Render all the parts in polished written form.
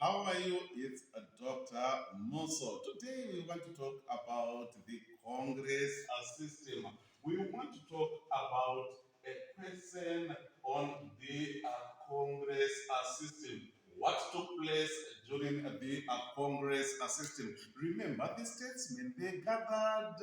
How are you? It's Dr. Moso. Today we want to talk about the Congress system. We want to talk about a question on the Congress system. What took place during the Congress system? Remember, the statesmen they gathered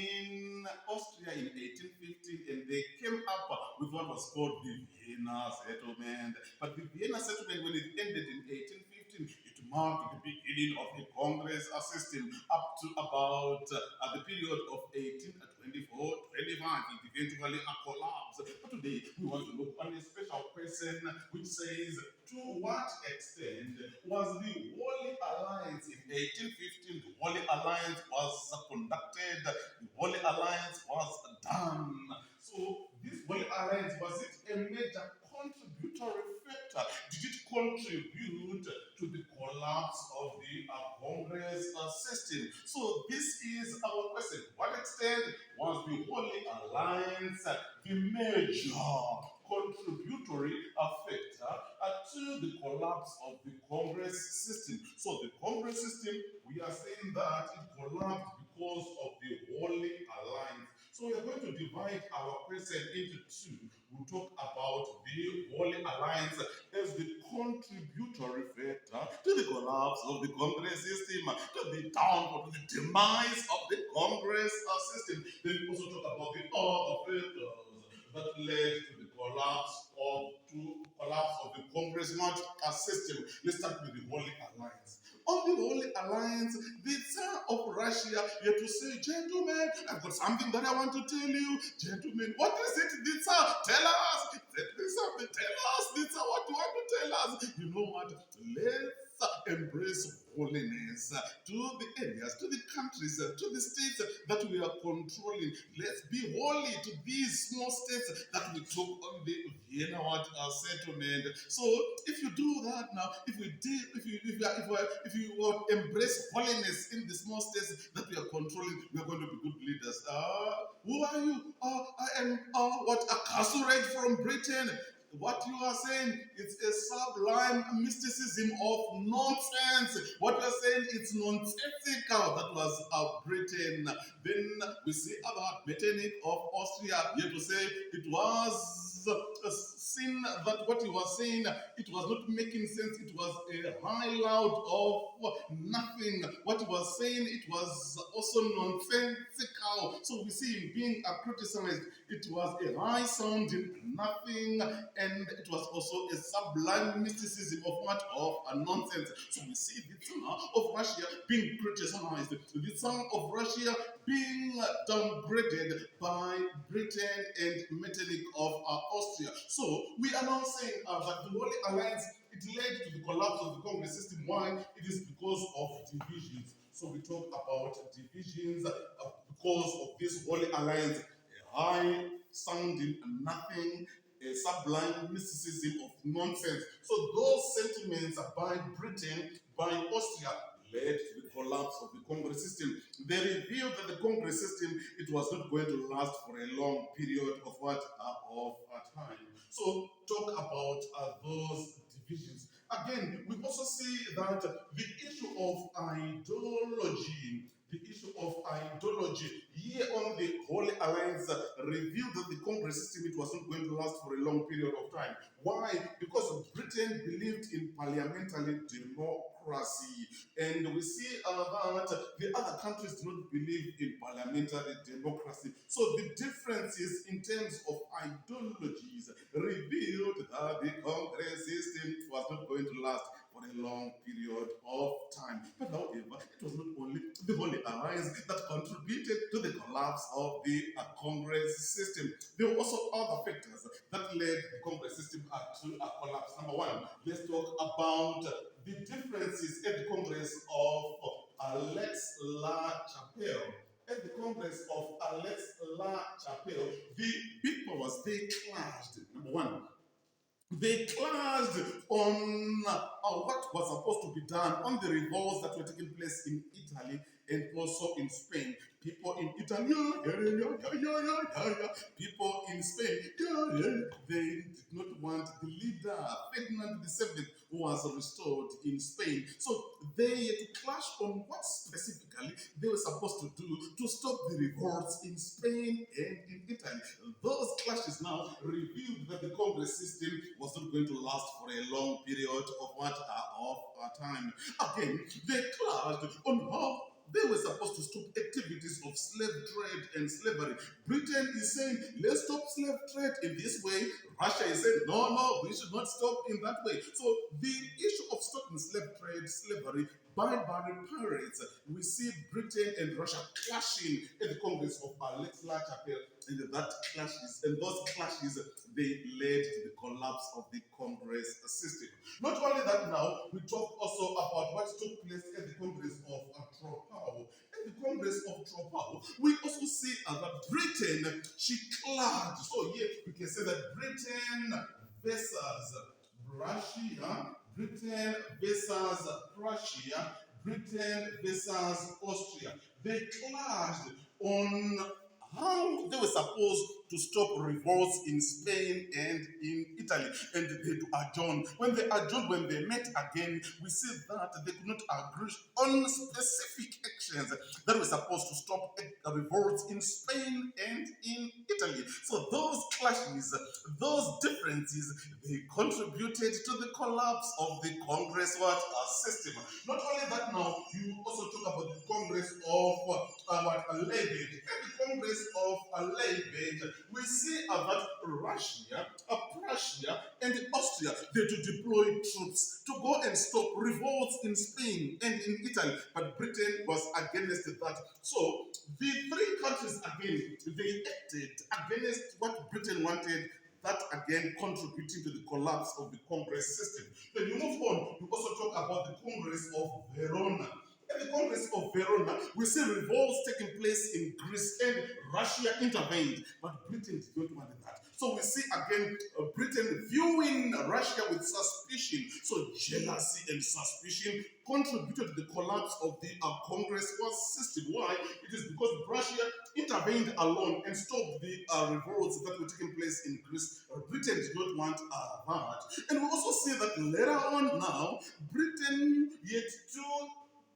in Austria in 1815 and they came up with what was called the Vienna Settlement. But the Vienna Settlement, when it ended in 1815, it marked the beginning of the Congress system up to about the period of 1824-25. It eventually collapsed. But today we want to look on a special question which says, to what extent was the Holy Alliance in 1815? The Holy Alliance was conducted, the Holy Alliance was done. So this Holy Alliance, was it a major contributory factor? Did it contribute to the collapse of the Congress system? So this is our question. What extent was the Holy Alliance the major contributory factor to the collapse of the Congress system? So the Congress system, we are saying that it collapsed because of the Holy Alliance. So we are going to divide our question into two. We'll talk about the Holy Alliance as the contributory factor to the collapse of the Congress system, to the downfall, to the demise of the Congress system. Then we also talk about the other factors that led to the collapse of the Congress system. Let's start with the Holy Alliance. On the Holy Alliance, the Tsar of Russia had to say, gentlemen, I've got something that I want to tell you. Gentlemen, what is it, the Tsar? Tell us. Tell us, the Tsar, what do you want to tell us? You know what? Let's embrace holiness to the areas, to the countries, to the states that we are controlling. Let's be holy to these small states that we took on the Vienna settlement. So if you do that now, if you embrace holiness in the small states that we are controlling, we are going to be good leaders. Who are you? I am what a Casurate from Britain. What you are saying, it's a sublime mysticism of nonsense. What you are saying, it's nonsensical. That was Britain. Then we see about Metternich of Austria here to say it was a sin that what he was saying, it was not making sense. It was a high loud of nothing. What he was saying, it was also nonsensical. So we see him being criticized. It was a high sounding nothing, and it was also a sublime mysticism of what? Of a nonsense. So we see the Tsar of Russia being criticized, the Tsar of Russia being downgraded by Britain and Metternich of Austria. So we are now saying that the Holy Alliance, it led to the collapse of the Congress system. Why? It is because of divisions. So we talk about divisions because of this Holy Alliance, a high sounding nothing, a sublime mysticism of nonsense. So those sentiments by Britain, by Austria, led to the collapse of the Congress system. They revealed that the Congress system, it was not going to last for a long period of what? Of time. So talk about those divisions. Again, we also see that the issue of ideology, here on the Holy Alliance revealed that the Congress system, it was not going to last for a long period of time. Why? Because Britain believed in parliamentary democracy, and we see that the other countries do not believe in parliamentary democracy. So the differences in terms of ideologies revealed that the Congress system was not going to last for a long period of time. But however, it was not only the Holy Alliance that contributed to the collapse of the Congress system. There were also other factors that led the Congress system to a collapse. Number one, let's talk about the differences at the Congress of Alex La Chapelle. At the Congress of Alex La Chapelle, the big powers, they clashed. Number one, they clashed on what was supposed to be done on the revolts that were taking place in Italy and also in Spain. People in Italy, people in Spain, they did not want the leader, Ferdinand VII, who was restored in Spain. So they had to clash on what specifically they were supposed to do to stop the revolts in Spain and in Italy. Those clashes now revealed that the Congress system was not going to last for a long period of time. Again, they clashed on how they were supposed to stop activities of slave trade and slavery. Britain is saying, let's stop slave trade in this way. Russia is saying, no, we should not stop in that way. So the issue of stopping slave trade, slavery, barbaric pirates, we see Britain and Russia clashing at the Congress of Aix-la-Chapelle, and that clashes, and those clashes, they led to the collapse of the Congress system. Not only that, now we talk also about what took place at the Congress of Tropau. At the Congress of Tropau, we also see that Britain, she clashed. So here we can say that Britain versus Russia, Britain versus Prussia, Britain versus Austria. They clashed on how they were supposed to stop revolts in Spain and in Italy, and they had to adjourn. When they adjourned, when they met again, we see that they could not agree on specific actions that were supposed to stop revolts in Spain and in Italy. So those clashes, those differences, they contributed to the collapse of the Congress system. Not only that, now you also talk about the Congress of Leibniz. At the Congress of Leibniz, we see that Russia, Prussia, and Austria, they to deploy troops to go and stop revolts in Spain and in Italy, but Britain was against that. So the three countries again, they acted against what Britain wanted, that again contributing to the collapse of the Congress system. Then you move on, you also talk about the Congress of Verona. At the Congress of Verona, we see revolts taking place in Greece and Russia intervened, but Britain did not want that. So we see again Britain viewing Russia with suspicion. So jealousy and suspicion contributed to the collapse of the Congress system. Why? It is because Russia intervened alone and stopped the revolts that were taking place in Greece. Britain did not want that. And we also see that later on now, Britain yet to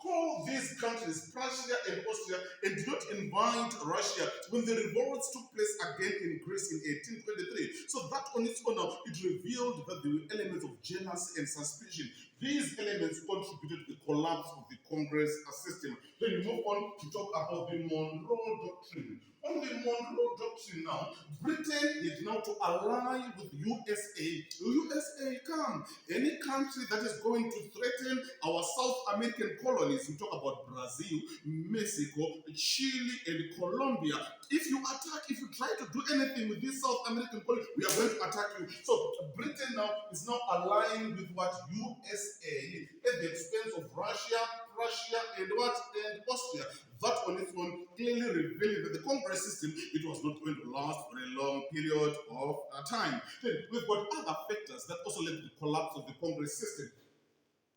call these countries, Prussia and Austria, and did not invite Russia when the revolts took place again in Greece in 1823. So that on its own, it revealed that there were elements of jealousy and suspicion. These elements contributed to the collapse of the Congress system. Then you move on to talk about the Monroe Doctrine. On the Monroe Doctrine now, Britain is now to ally with USA. USA, come. Any country that is going to threaten our South American colonies, we talk about Brazil, Mexico, Chile, and Colombia. If you attack, if you try to do anything with these South American colonies, we are going to attack you. So Britain now is now aligning with what USA at the expense of Russia, Prussia, and what? And Austria. That on its own clearly revealing that the Congress system, it was not going to last for a long period of time. Then we've got other factors that also led to the collapse of the Congress system.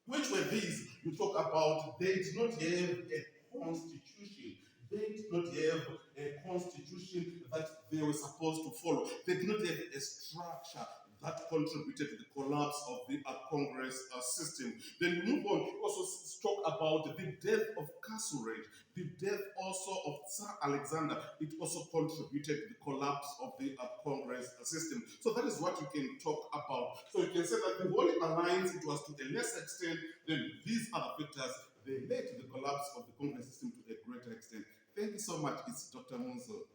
Which were these? You talk about they did not have a constitution. They did not have a constitution that they were supposed to follow. They did not have a structure that contributed to the collapse of the Congress system. Then we move on, we also talk about the death of Castlereagh, the death also of Tsar Alexander. It also contributed to the collapse of the Congress system. So that is what you can talk about. So you can say that the Holy Alliance, it was to a less extent than these other factors. They led to the collapse of the Congress system to a greater extent. Thank you so much. It's Dr. Monzo.